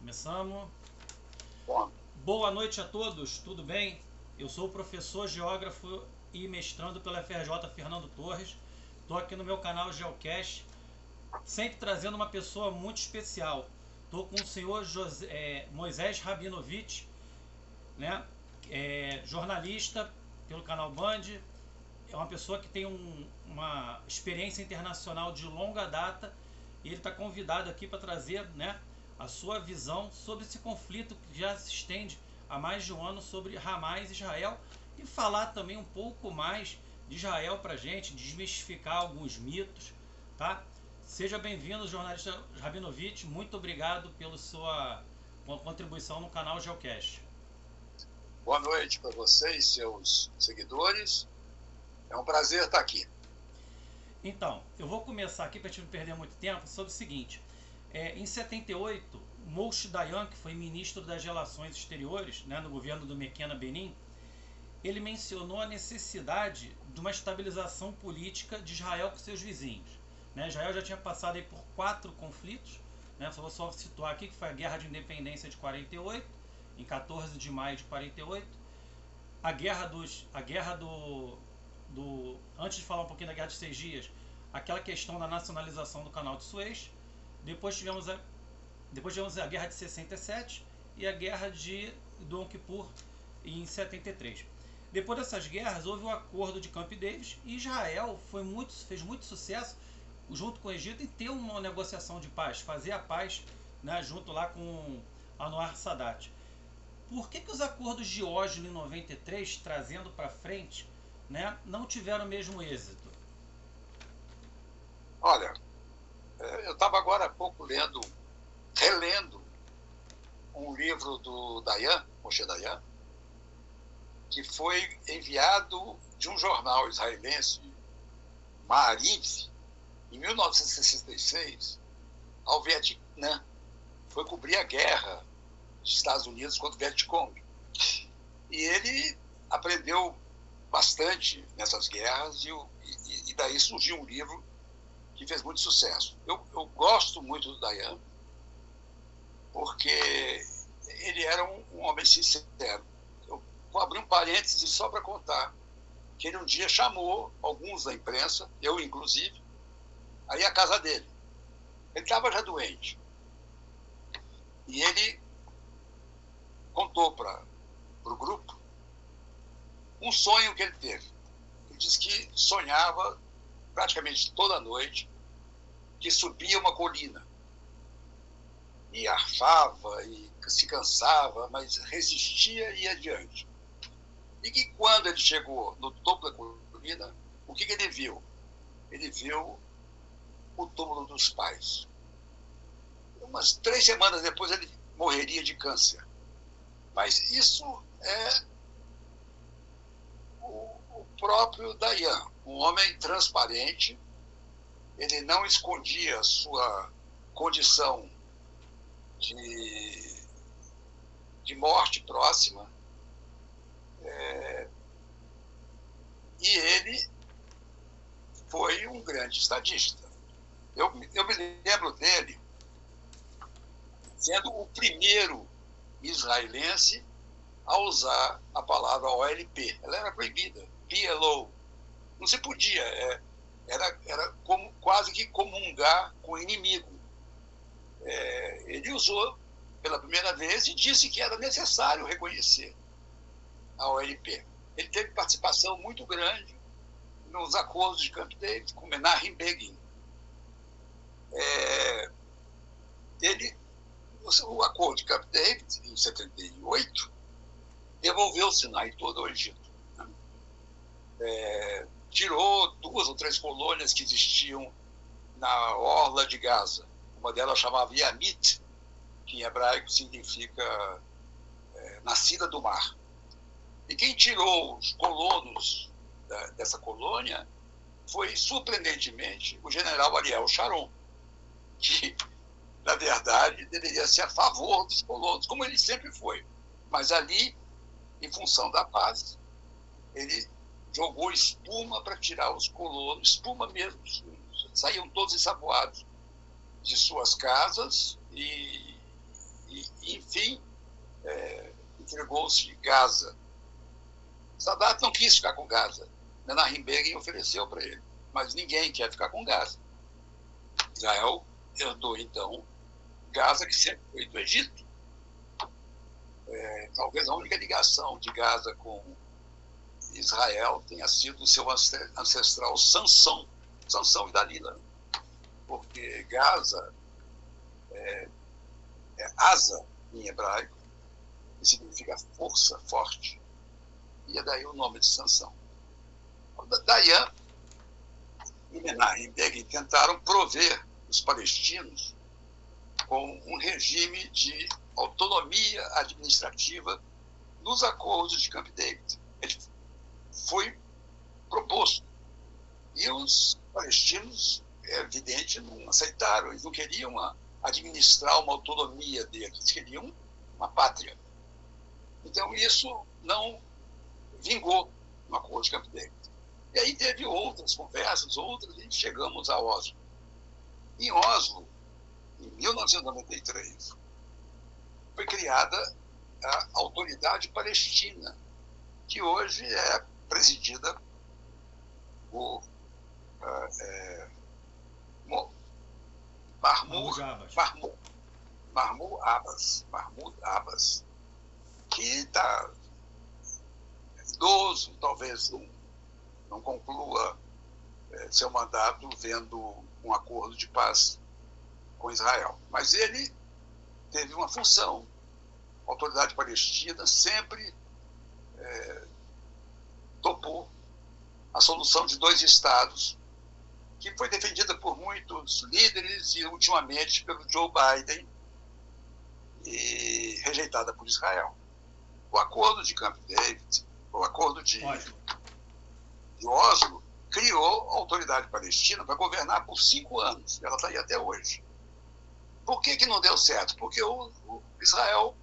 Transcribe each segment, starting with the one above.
Começamos. Bom, Boa noite a todos, tudo bem? Eu sou o professor geógrafo e mestrando pela FRJ Fernando Torres. Estou aqui no meu canal Geocast, sempre trazendo uma pessoa muito especial. Estou com o senhor Moisés Rabinovich, né? Jornalista pelo canal Band. É uma pessoa que tem uma experiência internacional de longa data e ele está convidado aqui para trazer, né, a sua visão sobre esse conflito que já se estende há mais de um ano sobre Hamas e Israel e falar também um pouco mais de Israel para a gente, desmistificar alguns mitos, tá? Seja bem-vindo, jornalista Rabinovich. Muito obrigado pela sua contribuição no canal Geocast. boa noite para você e seus seguidores. É um prazer estar aqui. Então, eu vou começar aqui para a gente não perder muito tempo sobre o seguinte. Em 78, Moshe Dayan, que foi ministro das Relações Exteriores, né, no governo do Mekena Benin, ele mencionou a necessidade de uma estabilização política de Israel com seus vizinhos. Né? Israel já tinha passado aí por 4 conflitos, né? Só vou só situar aqui que foi a Guerra de Independência de 48, em 14 de maio de 48, a guerra do antes de falar um pouquinho da Guerra dos 6 Dias, aquela questão da nacionalização do Canal de Suez. Depois tivemos a Guerra de 67 e a Guerra de Yom Kippur em 73. Depois dessas guerras, houve o acordo de Camp David e Israel fez muito sucesso junto com o Egito em ter uma negociação de paz, fazer a paz, né, junto lá com Anwar Sadat. Por que os acordos de Oslo em 93, trazendo para frente, né, não tiveram o mesmo êxito? Olha, eu estava agora há pouco relendo um livro do Dayan, Moshe Dayan, que foi enviado de um jornal israelense, Maariv, em 1966, ao Vietnã. Foi cobrir a guerra dos Estados Unidos contra o Vietcong. E ele aprendeu bastante nessas guerras e daí surgiu um livro que fez muito sucesso. Eu gosto muito do Dayan, porque ele era um homem sincero. Eu vou abrir um parêntese só para contar que ele um dia chamou alguns da imprensa, eu inclusive, aí à casa dele. Ele estava já doente. E ele contou para o grupo um sonho que ele teve. Ele disse que sonhava praticamente toda noite que subia uma colina e arfava e se cansava, mas resistia e ia adiante. E que quando ele chegou no topo da colina, o que ele viu? Ele viu o túmulo dos pais. Umas 3 semanas depois ele morreria de câncer. Mas isso é o próprio Dayan, um homem transparente. Ele não escondia a sua condição de morte próxima. E ele foi um grande estadista. Eu me lembro dele sendo o primeiro israelense a usar a palavra OLP. Ela era proibida, PLO. Não se podia, era como, quase que comungar com o inimigo. Ele usou pela primeira vez e disse que era necessário reconhecer a OLP. Ele teve participação muito grande nos acordos de Camp David com Menachem Begin. O acordo de Camp David, em 78, devolveu o Sinai todo ao Egito. Tirou 2 ou 3 colônias que existiam na orla de Gaza. Uma delas chamava Yamit, que em hebraico significa nascida do mar. E quem tirou os colonos dessa colônia foi, surpreendentemente, o general Ariel Sharon, que, na verdade, deveria ser a favor dos colonos, como ele sempre foi. Mas ali, em função da paz, ele jogou espuma para tirar os colonos, espuma mesmo, saíam todos ensaboados de suas casas e enfim, entregou-se Gaza. Sadat não quis ficar com Gaza. Menachem Begin ofereceu para ele, mas ninguém quer ficar com Gaza. Israel herdou, então, Gaza, que sempre foi do Egito. Talvez a única ligação de Gaza com Israel tenha sido o seu ancestral Sansão e Dalila. Porque Gaza é Asa, em hebraico, que significa força, forte. E é daí o nome de Sansão. Dayan e Menachem Begin tentaram prover os palestinos com um regime de autonomia administrativa nos acordos de Camp David. Ele foi proposto. E os palestinos, é evidente, não aceitaram. Eles não queriam administrar uma autonomia deles, eles queriam uma pátria. Então, isso não vingou no acordo de Camp David. E aí teve outras conversas, e chegamos a Oslo. Em Oslo, em 1993, foi criada a Autoridade Palestina, que hoje é presidida por Mahmoud Abbas, que está idoso, talvez não conclua seu mandato vendo um acordo de paz com Israel. Mas ele teve uma função. A Autoridade Palestina sempre topou a solução de 2 estados, que foi defendida por muitos líderes e, ultimamente, pelo Joe Biden, e rejeitada por Israel. O acordo de Camp David, o acordo de Oslo, criou a Autoridade Palestina para governar por 5 anos. Ela está aí até hoje. Por que não deu certo? Porque o Israel,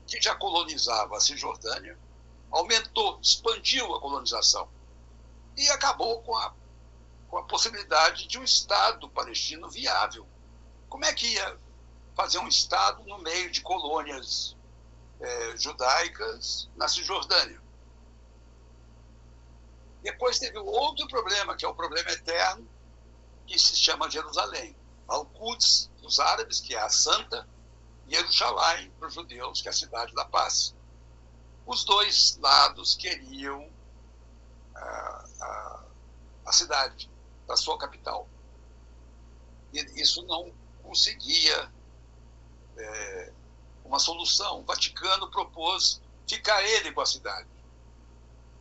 que já colonizava a Cisjordânia, aumentou, expandiu a colonização e acabou com a possibilidade de um Estado palestino viável. Como é que ia fazer um Estado no meio de colônias judaicas na Cisjordânia? Depois teve outro problema, que é o problema eterno, que se chama Jerusalém. Al-Quds, dos árabes, que é a Santa, e Jerusalém, para os judeus, que é a cidade da paz. Os 2 lados queriam a cidade, da sua capital. E isso não conseguia uma solução. O Vaticano propôs ficar ele com a cidade,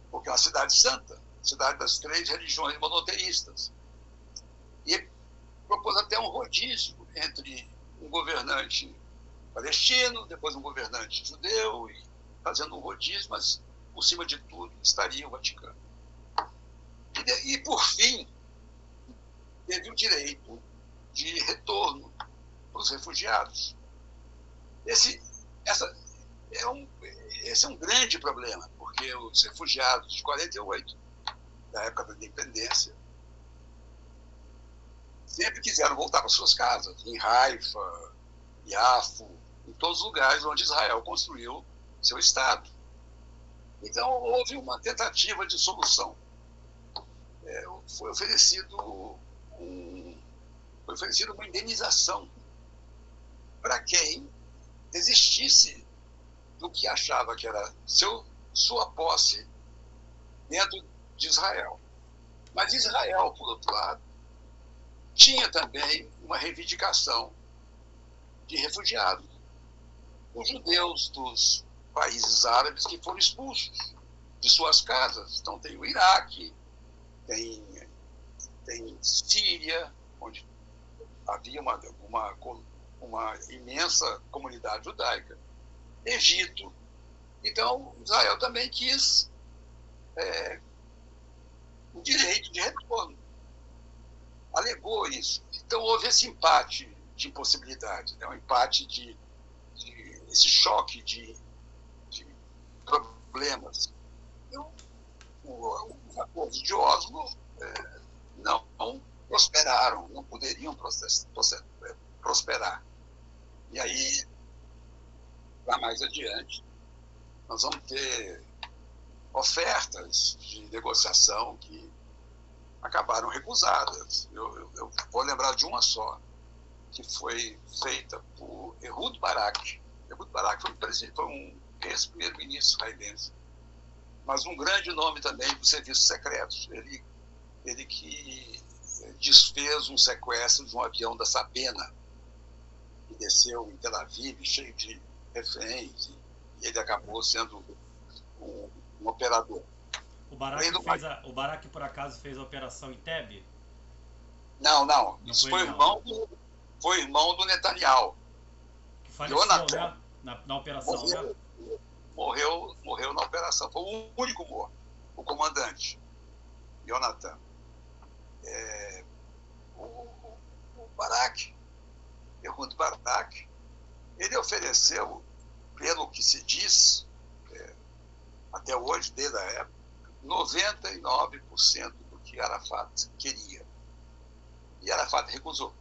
porque é uma cidade santa, cidade das 3 religiões monoteístas. E propôs até um rodízio entre um governante palestino, depois um governante judeu, e fazendo um rodízio, mas, por cima de tudo, estaria o Vaticano. E por fim, teve o direito de retorno para os refugiados. Esse é um grande problema, porque os refugiados de 48, da época da independência, sempre quiseram voltar para suas casas, em Haifa, Yafo, em todos os lugares onde Israel construiu seu Estado. Então, houve uma tentativa de solução. Foi oferecido uma indenização para quem desistisse do que achava que era sua posse dentro de Israel. Mas Israel, por outro lado, tinha também uma reivindicação de refugiados. Os judeus dos países árabes que foram expulsos de suas casas. Então, tem o Iraque, tem Síria, onde havia uma imensa comunidade judaica, Egito. Então, Israel também quis o direito de retorno. Alegou isso. Então, houve esse empate de impossibilidade, um empate esse choque de problemas. Então, os acordos de Oslo não prosperaram, não poderiam prosperar. E aí para mais adiante, nós vamos ter ofertas de negociação que acabaram recusadas. Eu vou lembrar de uma só, que foi feita por Ehud Barak. Ehud Barak foi um ex-primeiro-ministro israelense, mas um grande nome também dos serviços secretos. Ele que desfez um sequestro de um avião da Sabena, que desceu em Tel Aviv, cheio de reféns, e ele acabou sendo um operador. O Barak, por acaso, fez a operação Entebbe? Não. Isso foi irmão do Netanyahu. Que faleceu, né? Na operação, morreu na operação. Foi o único morto, o comandante, Jonathan. O Barak, Ehud Barak, ele ofereceu, pelo que se diz, até hoje, desde a época, 99% do que Arafat queria. E Arafat recusou.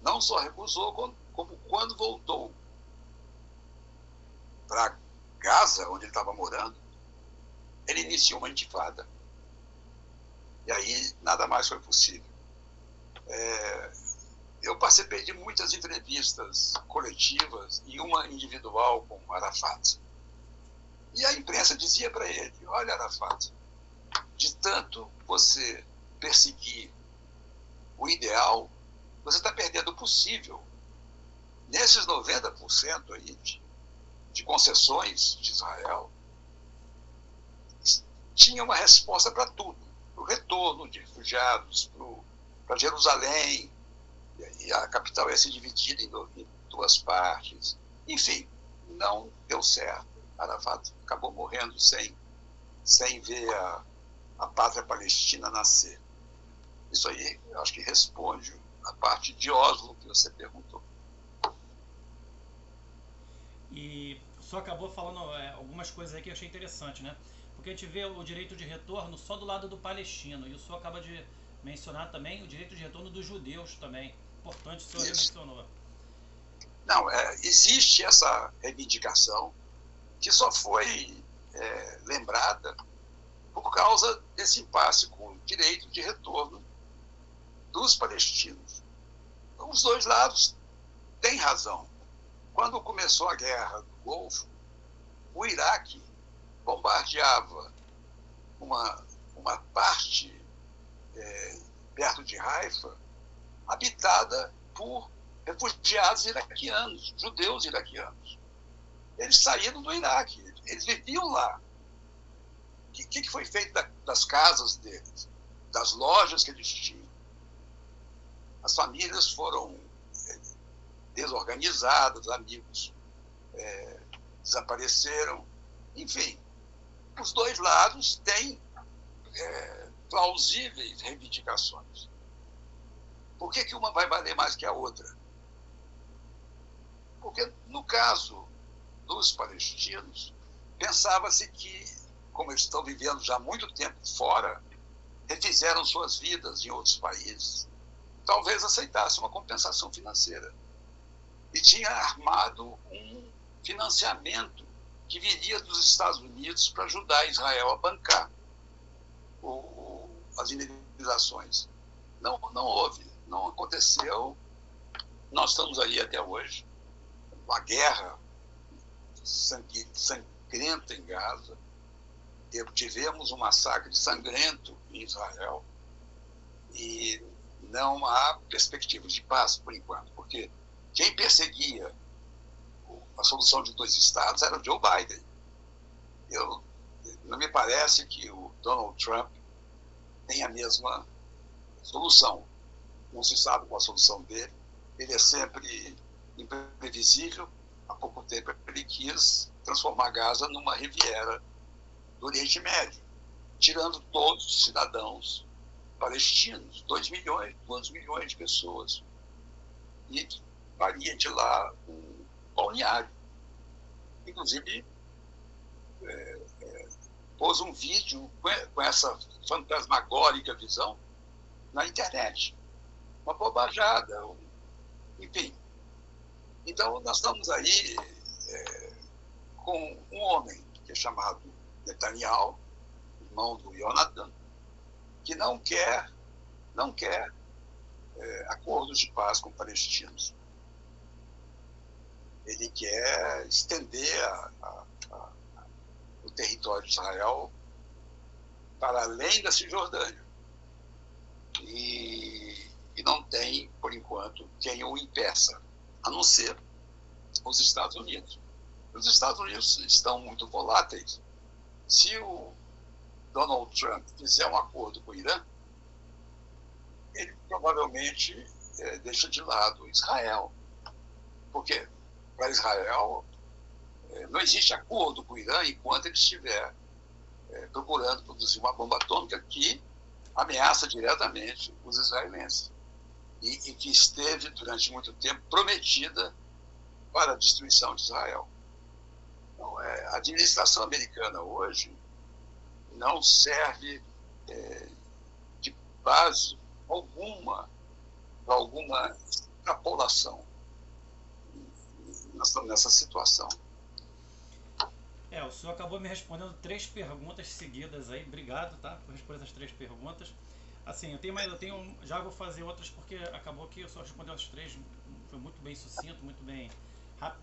Não só recusou, como quando voltou para Gaza, onde ele estava morando, ele iniciou uma intifada. E aí nada mais foi possível. Eu participei de muitas entrevistas coletivas e uma individual com Arafat. E a imprensa dizia para ele: olha, Arafat, de tanto você perseguir o ideal, você está perdendo o possível. Nesses 90% aí de concessões de Israel, tinha uma resposta para tudo. Para o retorno de refugiados, para Jerusalém, e a capital ia ser dividida em duas partes. Enfim, não deu certo. Arafat acabou morrendo sem ver a pátria palestina nascer. Isso aí, eu acho que responde a parte de Oslo que você perguntou. E só acabou falando algumas coisas aí que eu achei interessante, né? Porque a gente vê o direito de retorno só do lado do palestino, e o senhor acaba de mencionar também o direito de retorno dos judeus também. Importante, o senhor mencionou. Não, existe essa reivindicação que só foi lembrada por causa desse impasse com o direito de retorno dos palestinos. Os dois lados têm razão. Quando começou a guerra do Golfo, o Iraque bombardeava uma parte perto de Haifa, habitada por refugiados iraquianos, judeus iraquianos. Eles saíram do Iraque, eles viviam lá. O que foi feito das casas deles, das lojas que eles tinham? As famílias foram desorganizadas, amigos desapareceram. Enfim, os dois lados têm plausíveis reivindicações. Por que uma vai valer mais que a outra? Porque, no caso dos palestinos, pensava-se que, como eles estão vivendo já há muito tempo fora, refizeram suas vidas em outros países, talvez aceitassem uma compensação financeira. E tinha armado um financiamento que viria dos Estados Unidos para ajudar Israel a bancar as indenizações. Não houve, não aconteceu. Nós estamos aí até hoje, uma guerra sangrenta em Gaza. Tivemos um massacre sangrento em Israel e não há perspectivas de paz por enquanto, porque quem perseguia a solução de dois estados era o Joe Biden. Não me parece que o Donald Trump tem a mesma solução. Não se sabe qual a solução dele. Ele é sempre imprevisível. Há pouco tempo ele quis transformar Gaza numa Riviera do Oriente Médio, tirando todos os cidadãos palestinos, 2 milhões de pessoas. E faria de lá um balneário. Inclusive, pôs um vídeo com essa fantasmagórica visão na internet. Uma bobajada, enfim. Então, nós estamos aí com um homem que é chamado Netanyahu, irmão do Jonathan, que não quer acordos de paz com palestinos. Ele quer estender o território de Israel para além da Cisjordânia. E não tem, por enquanto, quem o impeça, a não ser os Estados Unidos. Os Estados Unidos estão muito voláteis. Se o Donald Trump fizer um acordo com o Irã, ele provavelmente deixa de lado Israel. Porque para Israel não existe acordo com o Irã enquanto ele estiver procurando produzir uma bomba atômica que ameaça diretamente os israelenses e que esteve durante muito tempo prometida para a destruição de Israel. Então, a administração americana hoje não serve de base alguma para alguma extrapolação. Nós estamos nessa situação. O senhor acabou me respondendo 3 perguntas seguidas aí. Obrigado, tá? Por responder essas 3 perguntas. Assim, já vou fazer outras porque acabou que eu só respondeu as 3, foi muito bem sucinto, muito bem rápido.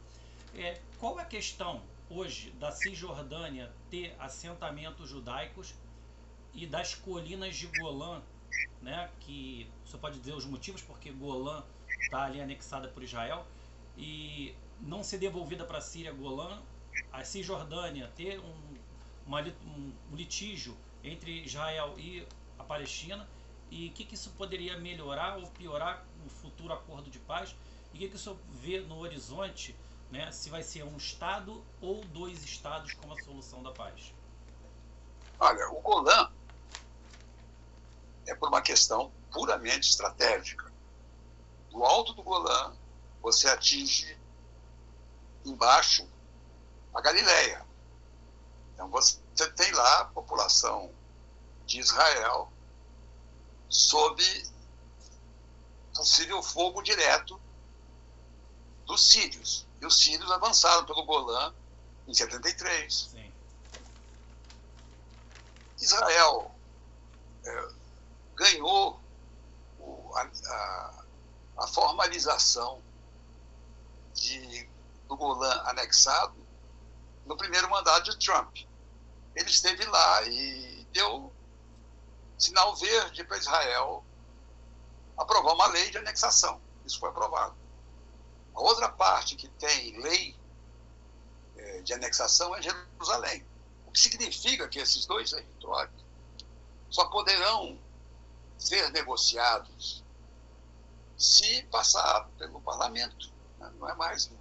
Qual é a questão hoje da Cisjordânia ter assentamentos judaicos e das colinas de Golã, né? Que você pode dizer os motivos porque Golã está ali anexada por Israel e não ser devolvida para a Síria Golã, a Cisjordânia ter um litígio entre Israel e a Palestina, e o que isso poderia melhorar ou piorar no futuro acordo de paz, e o que isso vê no horizonte, né, se vai ser um Estado ou 2 Estados como a solução da paz? Olha, o Golã é por uma questão puramente estratégica. Do alto do Golã, você atinge embaixo a Galileia. Então você tem lá a população de Israel sob possível fogo direto dos sírios. E os sírios avançaram pelo Golã em 73. Sim. Israel ganhou a formalização do Golã anexado no primeiro mandato de Trump. Ele esteve lá e deu sinal verde para Israel aprovar uma lei de anexação. Isso foi aprovado. A outra parte que tem lei de anexação é Jerusalém. O que significa que esses 2 territórios só poderão ser negociados se passar pelo parlamento. Não é mais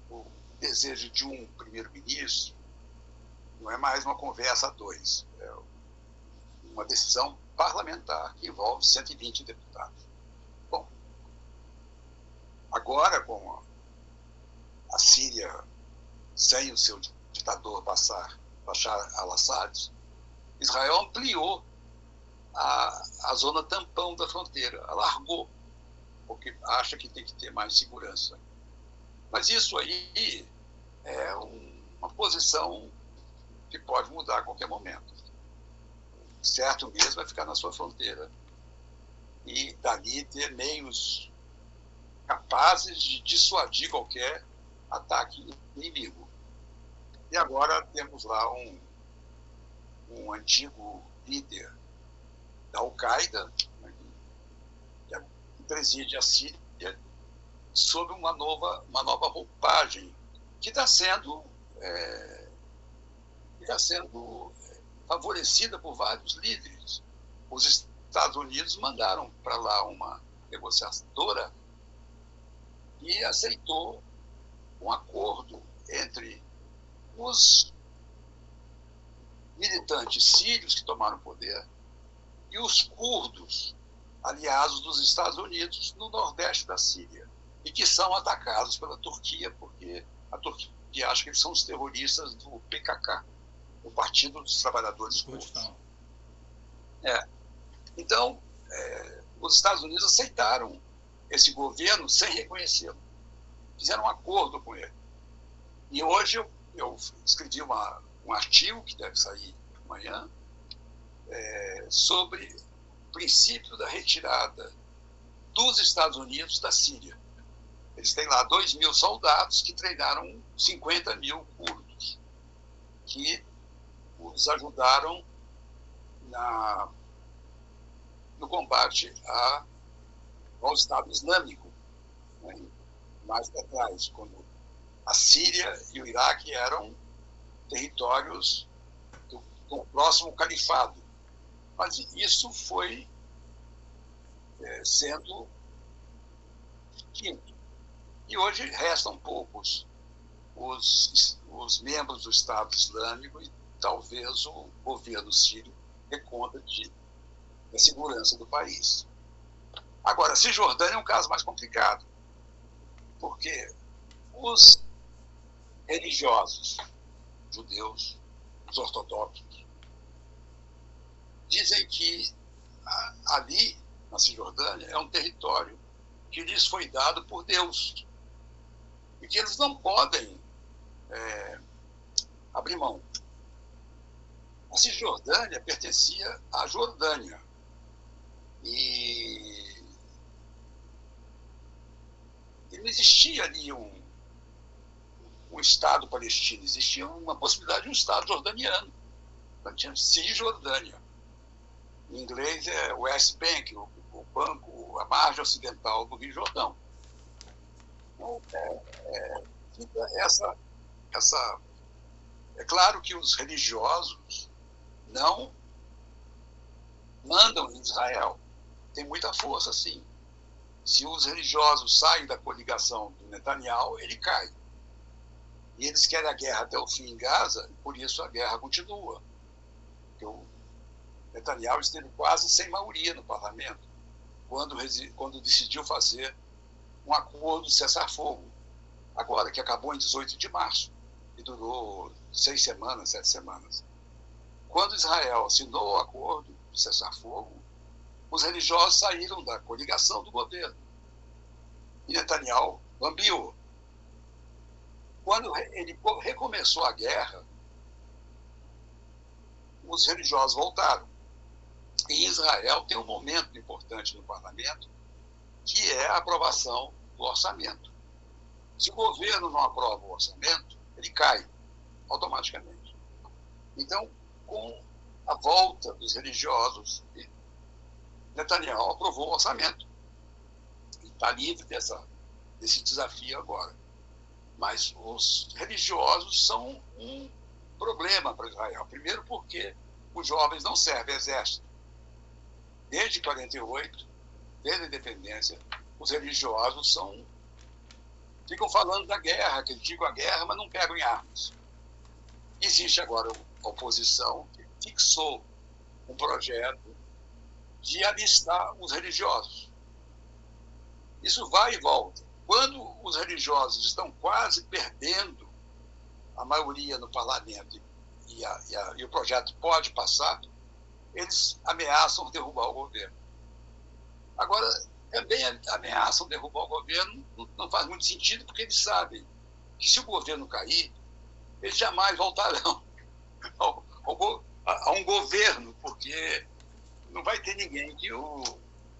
o desejo de um primeiro-ministro, não é mais uma conversa a 2. É uma decisão parlamentar que envolve 120 deputados. Bom, agora com a Síria sem o seu ditador Bashar al-Assad, Israel ampliou a zona tampão da fronteira, alargou, porque acha que tem que ter mais segurança. Mas isso aí é uma posição que pode mudar a qualquer momento. Certo mesmo vai ficar na sua fronteira e dali ter meios capazes de dissuadir qualquer ataque inimigo. E agora temos lá um antigo líder da Al-Qaeda, né, que preside a Síria, sob uma nova roupagem que está sendo favorecida por vários líderes. Os Estados Unidos mandaram para lá uma negociadora e aceitou um acordo entre os militantes sírios que tomaram poder e os curdos, aliados dos Estados Unidos, no nordeste da Síria, e que são atacados pela Turquia, porque a Turquia acha que eles são os terroristas do PKK, o Partido dos Trabalhadores Curdos. Então, os Estados Unidos aceitaram esse governo sem reconhecê-lo. Fizeram um acordo com ele. E hoje eu escrevi um artigo que deve sair amanhã sobre o princípio da retirada dos Estados Unidos da Síria. Eles têm lá 2.000 soldados que treinaram 50.000 curdos, que os ajudaram no combate ao Estado Islâmico, né? Mais para trás, quando a Síria e o Iraque eram territórios do próximo califado. Mas isso foi sendo extinto. E hoje restam poucos os membros do Estado Islâmico e talvez o governo sírio dê conta da segurança do país. Agora, Cisjordânia é um caso mais complicado, porque os religiosos judeus, os ortodoxos, dizem que ali, na Cisjordânia, é um território que lhes foi dado por Deus e que eles não podem abrir mão. A Cisjordânia pertencia à Jordânia e não existia ali um Estado palestino, existia uma possibilidade de um Estado jordaniano. Então tinha Cisjordânia. Em inglês é West Bank, o banco, a margem ocidental do Rio Jordão. Então, é claro que os religiosos não mandam em Israel. Tem muita força, sim. Se os religiosos saem da coligação do Netanyahu, ele cai. E eles querem a guerra até o fim em Gaza, e por isso a guerra continua. Porque o Netanyahu esteve quase sem maioria no parlamento, quando decidiu fazer um acordo de cessar-fogo, agora, que acabou em 18 de março, e durou 6 semanas, 7 semanas. Quando Israel assinou o acordo de cessar-fogo, os religiosos saíram da coligação do governo. E Netanyahu bambiou. Quando ele recomeçou a guerra, os religiosos voltaram. E Israel tem um momento importante no parlamento, que é a aprovação do orçamento. Se o governo não aprova o orçamento, ele cai automaticamente. Então, com a volta dos religiosos, Netanyahu aprovou o orçamento. E está livre desse desafio agora. Mas os religiosos são um problema para Israel. Primeiro porque os jovens não servem exército. Desde 48, desde a independência, os religiosos ficam falando da guerra, criticam a guerra, mas não pegam em armas. Existe agora a oposição que fixou um projeto de alistar os religiosos. Isso vai e volta. Quando os religiosos estão quase perdendo a maioria no parlamento e o projeto pode passar, eles ameaçam derrubar o governo. Agora, também ameaçam derrubar o governo, não faz muito sentido, porque eles sabem que se o governo cair, eles jamais voltarão a um governo, porque não vai ter ninguém que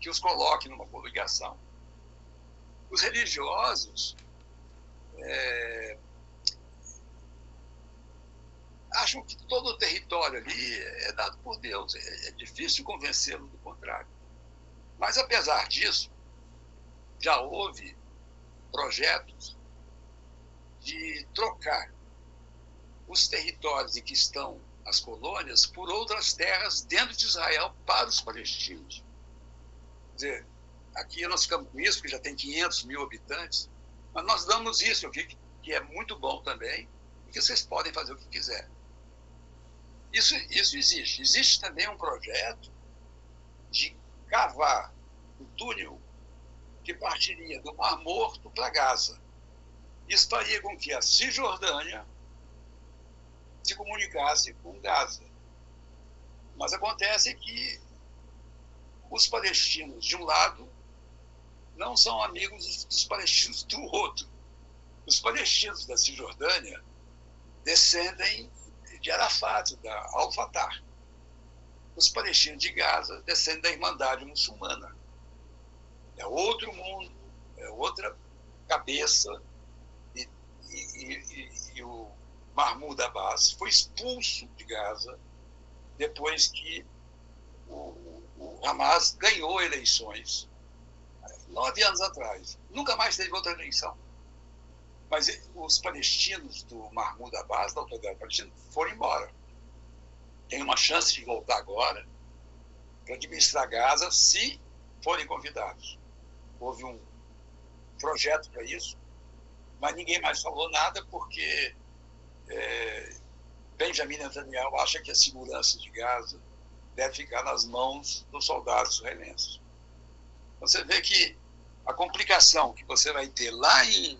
os coloque numa coligação. Os religiosos acham que todo o território ali é dado por Deus. É difícil convencê-los do contrário. Mas, apesar disso, já houve projetos de trocar os territórios em que estão as colônias por outras terras dentro de Israel para os palestinos. Quer dizer, aqui nós ficamos com isso, porque já tem 500.000 habitantes, mas nós damos isso aqui, que é muito bom também, e que vocês podem fazer o que quiser. Isso existe. Existe também um projeto de cavar um túnel que partiria do Mar Morto para Gaza. Isso faria com que a Cisjordânia se comunicasse com Gaza. Mas acontece que os palestinos, de um lado, não são amigos dos palestinos do outro. Os palestinos da Cisjordânia descendem de Arafat, da Al-Fatah. Os palestinos de Gaza descendem da Irmandade Muçulmana. É outro mundo, é outra cabeça. E o Mahmoud Abbas foi expulso de Gaza depois que o Hamas ganhou eleições 9 anos atrás. Nunca mais teve outra eleição. Mas os palestinos do Mahmoud Abbas, da autoridade palestina, foram embora. Tem uma chance de voltar agora para administrar Gaza, se forem convidados. Houve um projeto para isso, mas ninguém mais falou nada porque Benjamin Netanyahu acha que a segurança de Gaza deve ficar nas mãos dos soldados israelenses. Você vê que a complicação que você vai ter lá em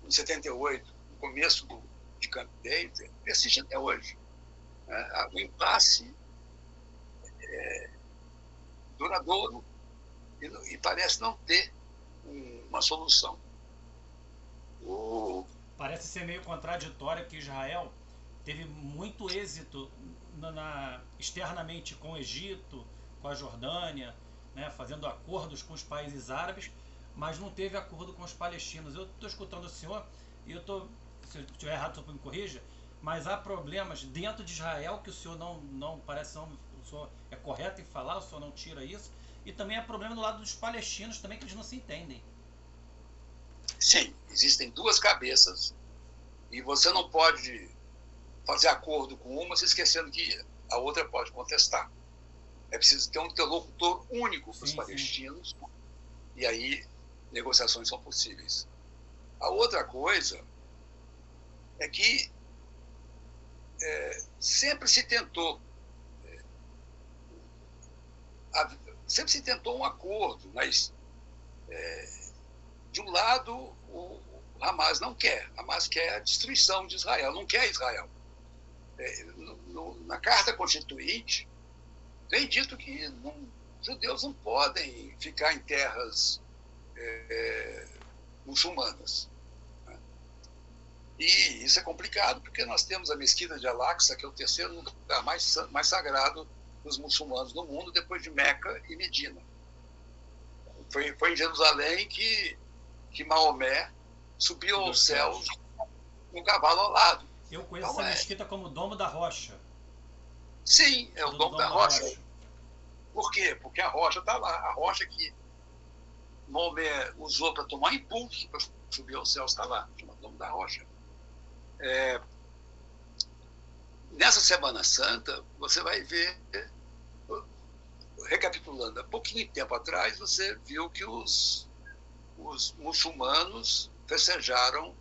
78, no começo de Camp David, persiste até hoje. O impasse duradouro e parece não ter uma solução. Parece ser meio contraditório que Israel teve muito êxito externamente com o Egito, com a Jordânia, né, fazendo acordos com os países árabes, mas não teve acordo com os palestinos. Eu estou escutando o senhor e se eu estiver errado, o senhor me corrija, mas há problemas dentro de Israel que o senhor não parece, o senhor é correto em falar, o senhor não tira isso, e também há problema do lado dos palestinos também, que eles não se entendem. Sim, existem duas cabeças e você não pode fazer acordo com uma se esquecendo que a outra pode contestar. É preciso ter um interlocutor único para os palestinos, e aí negociações são possíveis. A outra coisa é que sempre se tentou um acordo, mas de um lado o Hamas não quer. Hamas quer a destruição de Israel, não quer Israel. Na Carta Constituinte vem dito que judeus não podem ficar em terras muçulmanas. E isso é complicado, porque nós temos a Mesquita de Al-Aqsa, que é o terceiro lugar mais sagrado dos muçulmanos no mundo, depois de Meca e Medina. Foi em Jerusalém que Maomé subiu aos céus num cavalo alado. Eu conheço essa mesquita como Domo da Rocha. Sim, é o Domo da Rocha. Por quê? Porque a rocha está lá. A rocha que Maomé usou para tomar impulso para subir aos céus está lá, chama Domo da Rocha. Nessa Semana Santa, você vai ver, recapitulando, há pouquinho tempo atrás, você viu que os muçulmanos festejaram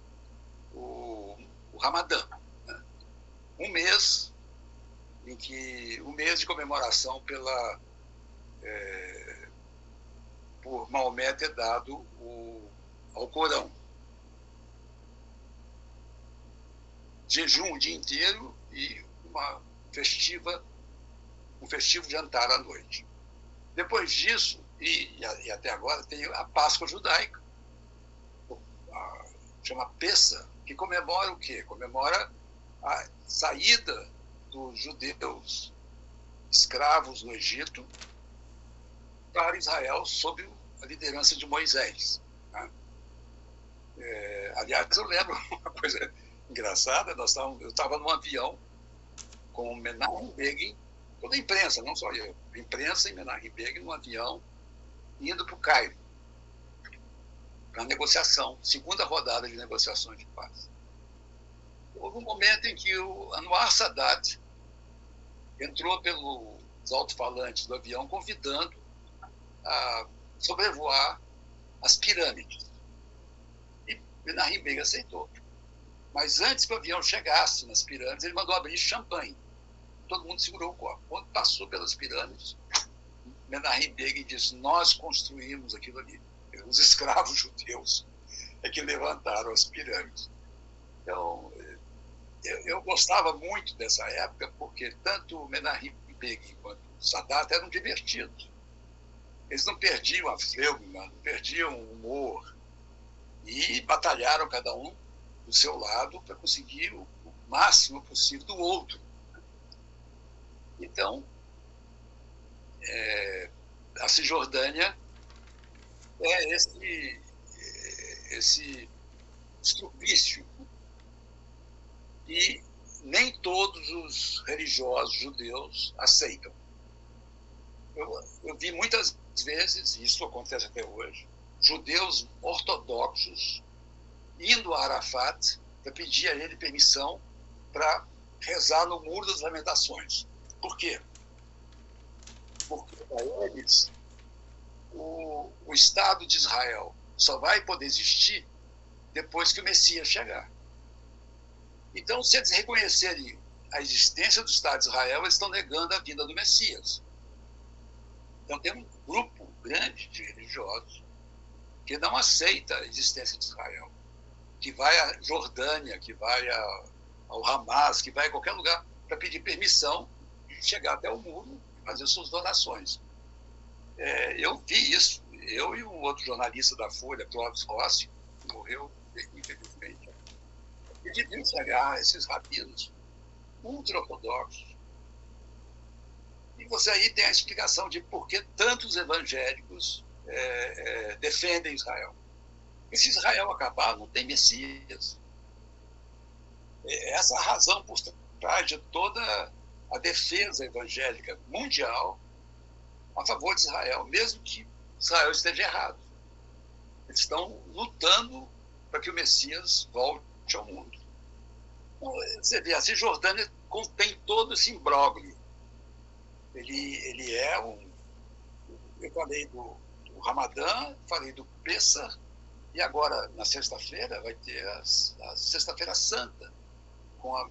o Ramadã, né? Um mês de comemoração por Maomé ter dado ao Corão. Jejum o dia inteiro e um festivo jantar à noite. Depois disso, e até agora, tem a Páscoa judaica, chama Pessa, que comemora o quê? Comemora a saída dos judeus escravos no Egito para Israel sob a liderança de Moisés. Né? Aliás, eu lembro uma coisa engraçada, eu estava num avião com o Menachem Begin, toda a imprensa, não só eu, a imprensa e Menachem Begin num avião, indo para o Cairo, para a negociação, segunda rodada de negociações de paz. Houve um momento em que o Anwar Sadat entrou pelos alto-falantes do avião convidando a sobrevoar as pirâmides. E Menachem Begin aceitou. Mas antes que o avião chegasse nas pirâmides, ele mandou abrir champanhe. Todo mundo segurou o copo. Quando passou pelas pirâmides, Menachem Begin disse: nós construímos aquilo ali. Os escravos judeus é que levantaram as pirâmides. Então, eu gostava muito dessa época, porque tanto Menachem Begin quanto Sadat eram divertidos. Eles não perdiam a fleuma, não perdiam o humor. E batalharam cada um do seu lado para conseguir máximo possível do outro. Então, a Cisjordânia é esse estrupício e nem todos os religiosos judeus aceitam. Eu vi muitas vezes, e isso acontece até hoje, judeus ortodoxos indo a Arafat para pedir a ele permissão para rezar no Muro das Lamentações. Por quê? Porque para eles o Estado de Israel só vai poder existir depois que o Messias chegar. Então, se eles reconhecerem a existência do Estado de Israel, eles estão negando a vinda do Messias. Então, tem um grupo grande de religiosos que não aceita a existência de Israel, que vai à Jordânia, que vai ao Hamas, que vai a qualquer lugar para pedir permissão de chegar até o muro e fazer suas donações. Eu vi isso, eu e um outro jornalista da Folha, Clóvis Rossi, que morreu, infelizmente, e deviam chegar esses rabinos ultra-ortodoxos. E você aí tem a explicação de por que tantos evangélicos defendem Israel. Porque se Israel acabar, não tem Messias. Essa é a razão por trás de toda a defesa evangélica mundial a favor de Israel, mesmo que Israel esteja errado. Eles estão lutando para que o Messias volte ao mundo. Então, você vê, a Cisjordânia contém todo esse imbróglio. Ele é eu falei do Ramadã, falei do Pessah, e agora, na sexta-feira, vai ter a Sexta-feira Santa, com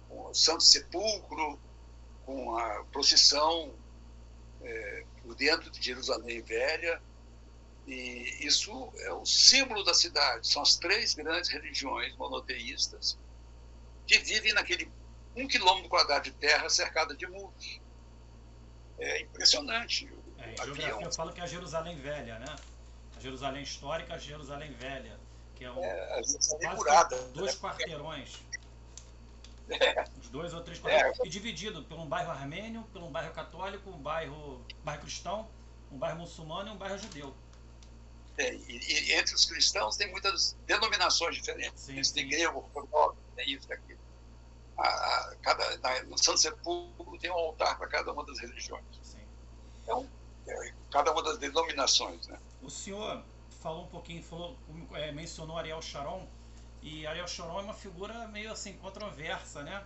o Santo Sepulcro, com a procissão por dentro de Jerusalém Velha. E isso é o símbolo da cidade. São as 3 grandes religiões monoteístas que vivem naquele 1 quilômetro quadrado de terra cercada de muros. É impressionante. Em geografia eu falo que é a Jerusalém Velha, né? A Jerusalém histórica, a Jerusalém Velha, que é quase 2 quarteirões. Uns 2 ou 3 quarteirões. E dividido por um bairro armênio, por um bairro católico, um bairro cristão, um bairro muçulmano e um bairro judeu. E entre os cristãos tem muitas denominações diferentes. Sim, Eles têm sim. grego, ortodoxo, tem isso, aquilo. No Santo Sepulcro tem um altar para cada uma das religiões. Sim. Então, cada uma das denominações, né? O senhor falou um pouquinho, mencionou Ariel Sharon, e Ariel Sharon é uma figura meio assim controversa, né?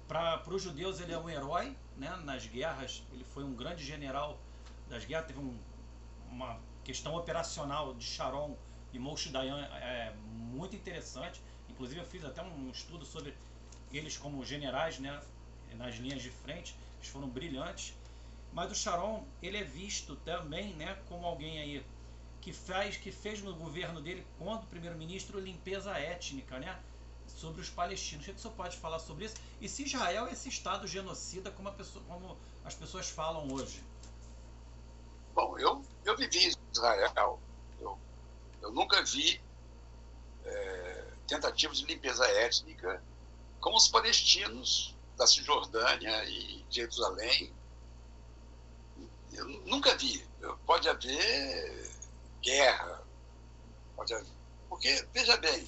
Para os judeus ele é um herói, né? Nas guerras, ele foi um grande general das guerras, teve uma questão operacional de Sharon e Moshe Dayan muito interessante. Inclusive eu fiz até um estudo sobre eles como generais, né, nas linhas de frente. Eles foram brilhantes. Mas o Sharon, ele é visto também, né, como alguém aí que fez no governo dele, quando primeiro-ministro, limpeza étnica, né, sobre os palestinos. O que o senhor pode falar sobre isso? E se Israel é esse estado genocida como as pessoas falam hoje? Bom, eu vivi em Israel. Eu nunca vi tentativas de limpeza étnica como os palestinos da Cisjordânia e de Jerusalém. Eu nunca vi. Pode haver guerra, porque, veja bem,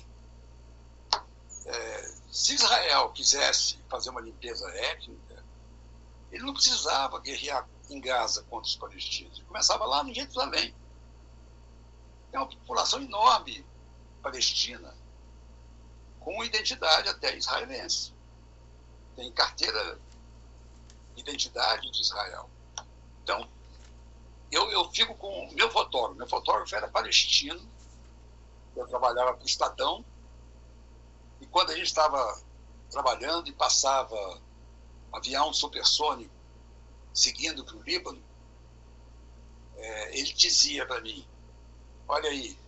se Israel quisesse fazer uma limpeza étnica, ele não precisava guerrear em Gaza contra os palestinos. Ele começava lá em Jerusalém. Tem uma população enorme palestina, com identidade até israelense. Tem carteira de identidade de Israel. Então, eu fico com o meu fotógrafo. Meu fotógrafo era palestino. Eu trabalhava para o Estadão. E quando a gente estava trabalhando e passava avião supersônico seguindo para o Líbano, ele dizia para mim: olha aí,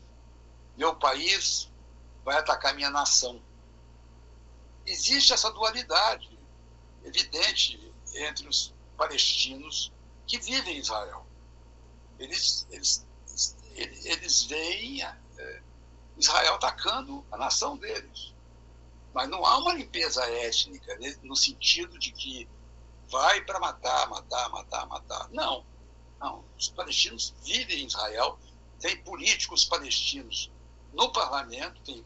meu país vai atacar minha nação. Existe essa dualidade evidente entre os palestinos que vivem em Israel. Eles veem Israel atacando a nação deles. Mas não há uma limpeza étnica, né, no sentido de que vai para matar, matar, matar, matar. Não, não. Os palestinos vivem em Israel, tem políticos palestinos no parlamento, tem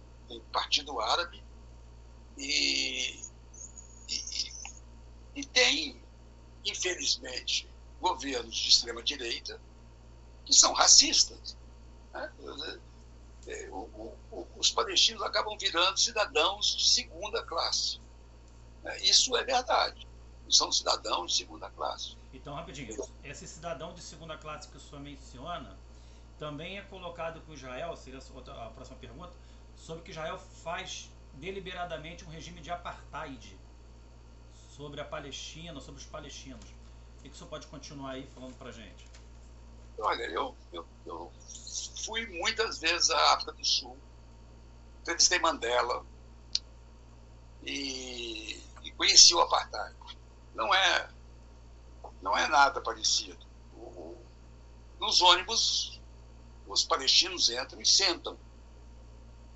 partido árabe e, e, e tem, infelizmente, governos de extrema-direita que são racistas. Né? Os palestinos acabam virando cidadãos de segunda classe. Isso é verdade. São cidadãos de segunda classe. Então, rapidinho, esse cidadão de segunda classe que o senhor menciona também é colocado com Israel, seria a próxima pergunta, sobre que Israel faz deliberadamente um regime de apartheid sobre a Palestina, sobre os palestinos. O que o senhor pode continuar aí falando pra gente? Olha, eu fui muitas vezes à África do Sul, entrevistei Mandela e conheci o apartheid. Não é nada parecido. Nos ônibus, os palestinos entram e sentam.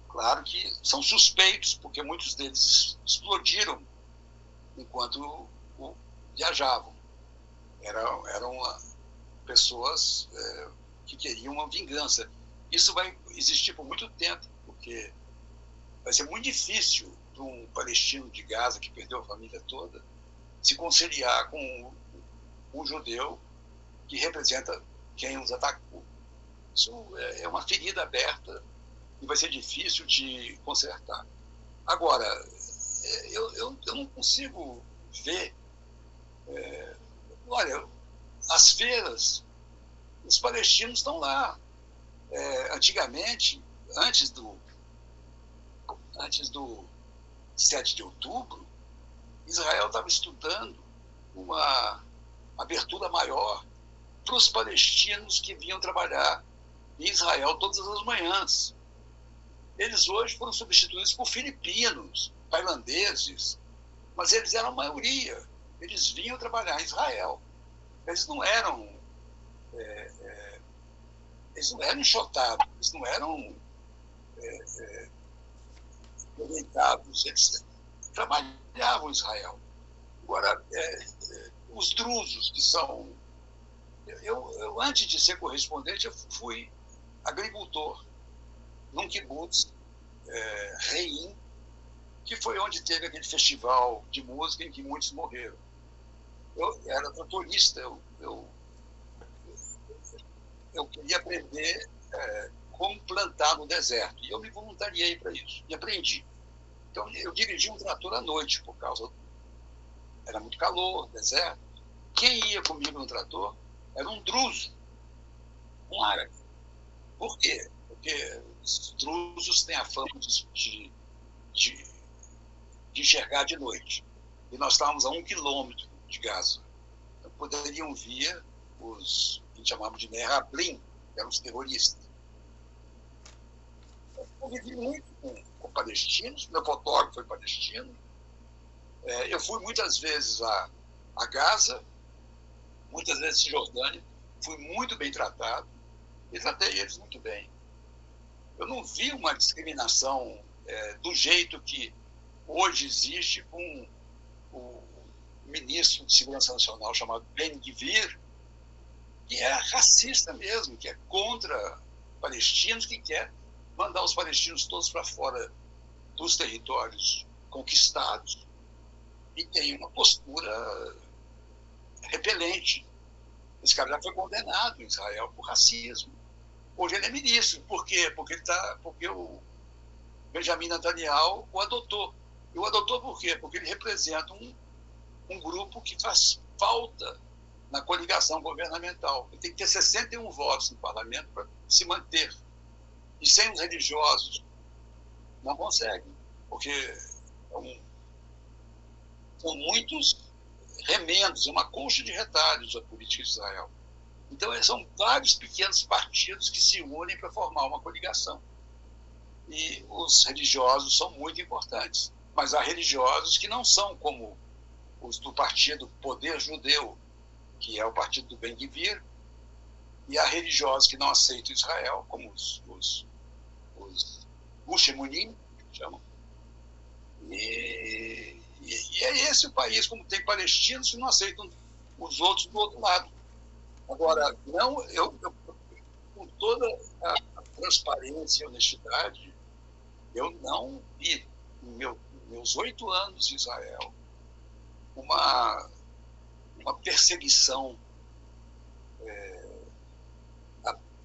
Claro que são suspeitos, porque muitos deles explodiram enquanto viajavam. Eram pessoas que queriam uma vingança. Isso vai existir por muito tempo, porque vai ser muito difícil para um palestino de Gaza que perdeu a família toda se conciliar com um judeu que representa quem os atacou. Isso é uma ferida aberta e vai ser difícil de consertar. Agora, eu não consigo ver... olha, as feiras, os palestinos estão lá. Antigamente, antes do 7 de outubro, Israel estava estudando uma abertura maior para os palestinos que vinham trabalhar em Israel todas as manhãs. Eles hoje foram substituídos por filipinos, tailandeses, mas eles eram a maioria. Eles vinham trabalhar em Israel. Eles não eram enxotados, eles não eram aproveitados, eles trabalhavam em Israel. Agora, os drusos, que são... Eu, antes de ser correspondente, eu fui agricultor num kibbutz, Reim, que foi onde teve aquele festival de música em que muitos morreram. Eu era tratorista, eu queria aprender como plantar no deserto, e eu me voluntariei para isso, e aprendi. Então, eu dirigi um trator à noite, por causa... Era muito calor, deserto. Quem ia comigo no trator era um druso, um árabe. Por quê? Porque os drusos têm a fama de enxergar de noite. E nós estávamos a 1 quilômetro de Gaza. Então, poderiam vir os que chamavam de Merablim, que eram os terroristas. Eu vivi muito com palestinos, meu fotógrafo foi palestino. Eu fui muitas vezes a Gaza, muitas vezes em Jordânia, fui muito bem tratado e tratei eles muito bem. Eu não vi uma discriminação do jeito que hoje existe com o ministro de Segurança Nacional chamado Ben-Gvir, que é racista mesmo, que é contra palestinos, que quer mandar os palestinos todos para fora dos territórios conquistados, e tem uma postura repelente. Esse cara já foi condenado em Israel por racismo. Hoje ele é ministro. Por quê? Porque o Benjamin Netanyahu o adotou. E o adotou por quê? Porque ele representa um grupo que faz falta na coligação governamental. Ele tem que ter 61 votos no parlamento para se manter. E sem os religiosos, não consegue. Porque são muitos remendos, uma concha de retalhos da política de Israel. Então, são vários pequenos partidos que se unem para formar uma coligação. E os religiosos são muito importantes. Mas há religiosos que não são como os do partido Poder Judeu, que é o partido do Ben-Gvir, e há religiosos que não aceitam Israel, como os Gush Emunim, que chamam. E esse o país, como tem palestinos que não aceitam os outros do outro lado. Agora, não, com toda a transparência e honestidade, eu não vi, em meus 8 anos em Israel, uma perseguição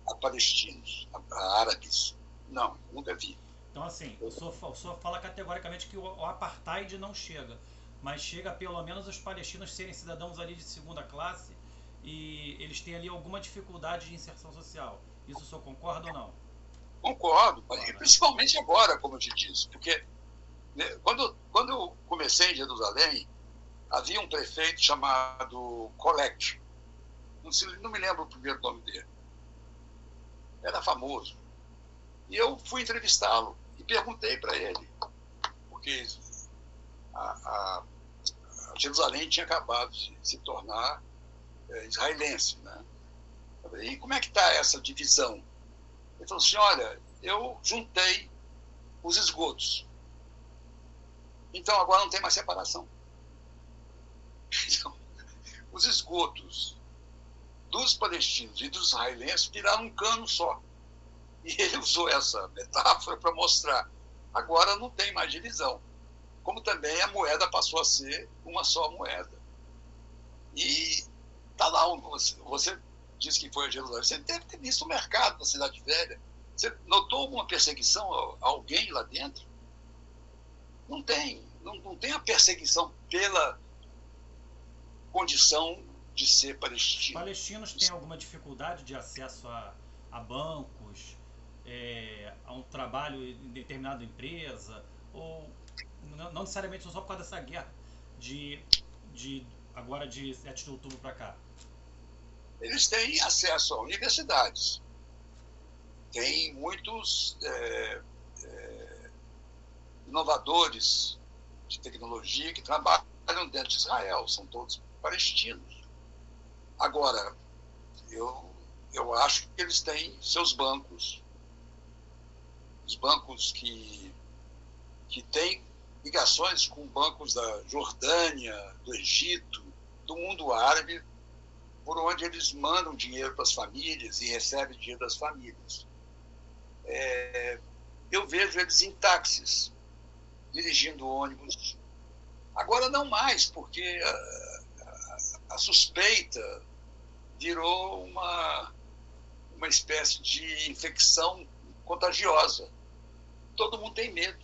a palestinos, a árabes. Não, nunca vi. Então, assim, o senhor fala categoricamente que o apartheid não chega, mas chega pelo menos os palestinos serem cidadãos ali de segunda classe e eles têm ali alguma dificuldade de inserção social. Isso o senhor concorda ou não? Concordo, e principalmente agora, como eu te disse, porque né, quando eu comecei em Jerusalém, havia um prefeito chamado Kolek, não me lembro o primeiro nome dele, era famoso, e eu fui entrevistá-lo e perguntei para ele, porque a Jerusalém tinha acabado de se tornar israelense, né? E como é que está essa divisão? Ele falou assim, olha, eu juntei os esgotos, então agora não tem mais separação. Então, os esgotos dos palestinos e dos israelenses viraram um cano só. E ele usou essa metáfora para mostrar, agora não tem mais divisão. Como também a moeda passou a ser uma só moeda. E está lá, você disse que foi a Jerusalém, você deve ter visto o mercado da Cidade Velha. Você notou alguma perseguição a alguém lá dentro? Não tem. Não tem a perseguição pela condição de ser palestino. Palestinos têm alguma dificuldade de acesso a bancos, a um trabalho em determinada empresa, ou não necessariamente só por causa dessa guerra agora de 7 de outubro para cá? Eles têm acesso a universidades. Tem muitos inovadores de tecnologia que trabalham dentro de Israel, são todos palestinos. Agora, eu acho que eles têm seus bancos, os bancos que têm ligações com bancos da Jordânia, do Egito, do mundo árabe, por onde eles mandam dinheiro para as famílias e recebem dinheiro das famílias. Eu vejo eles em táxis, dirigindo ônibus. Agora não mais, porque a suspeita virou uma espécie de infecção contagiosa. Todo mundo tem medo.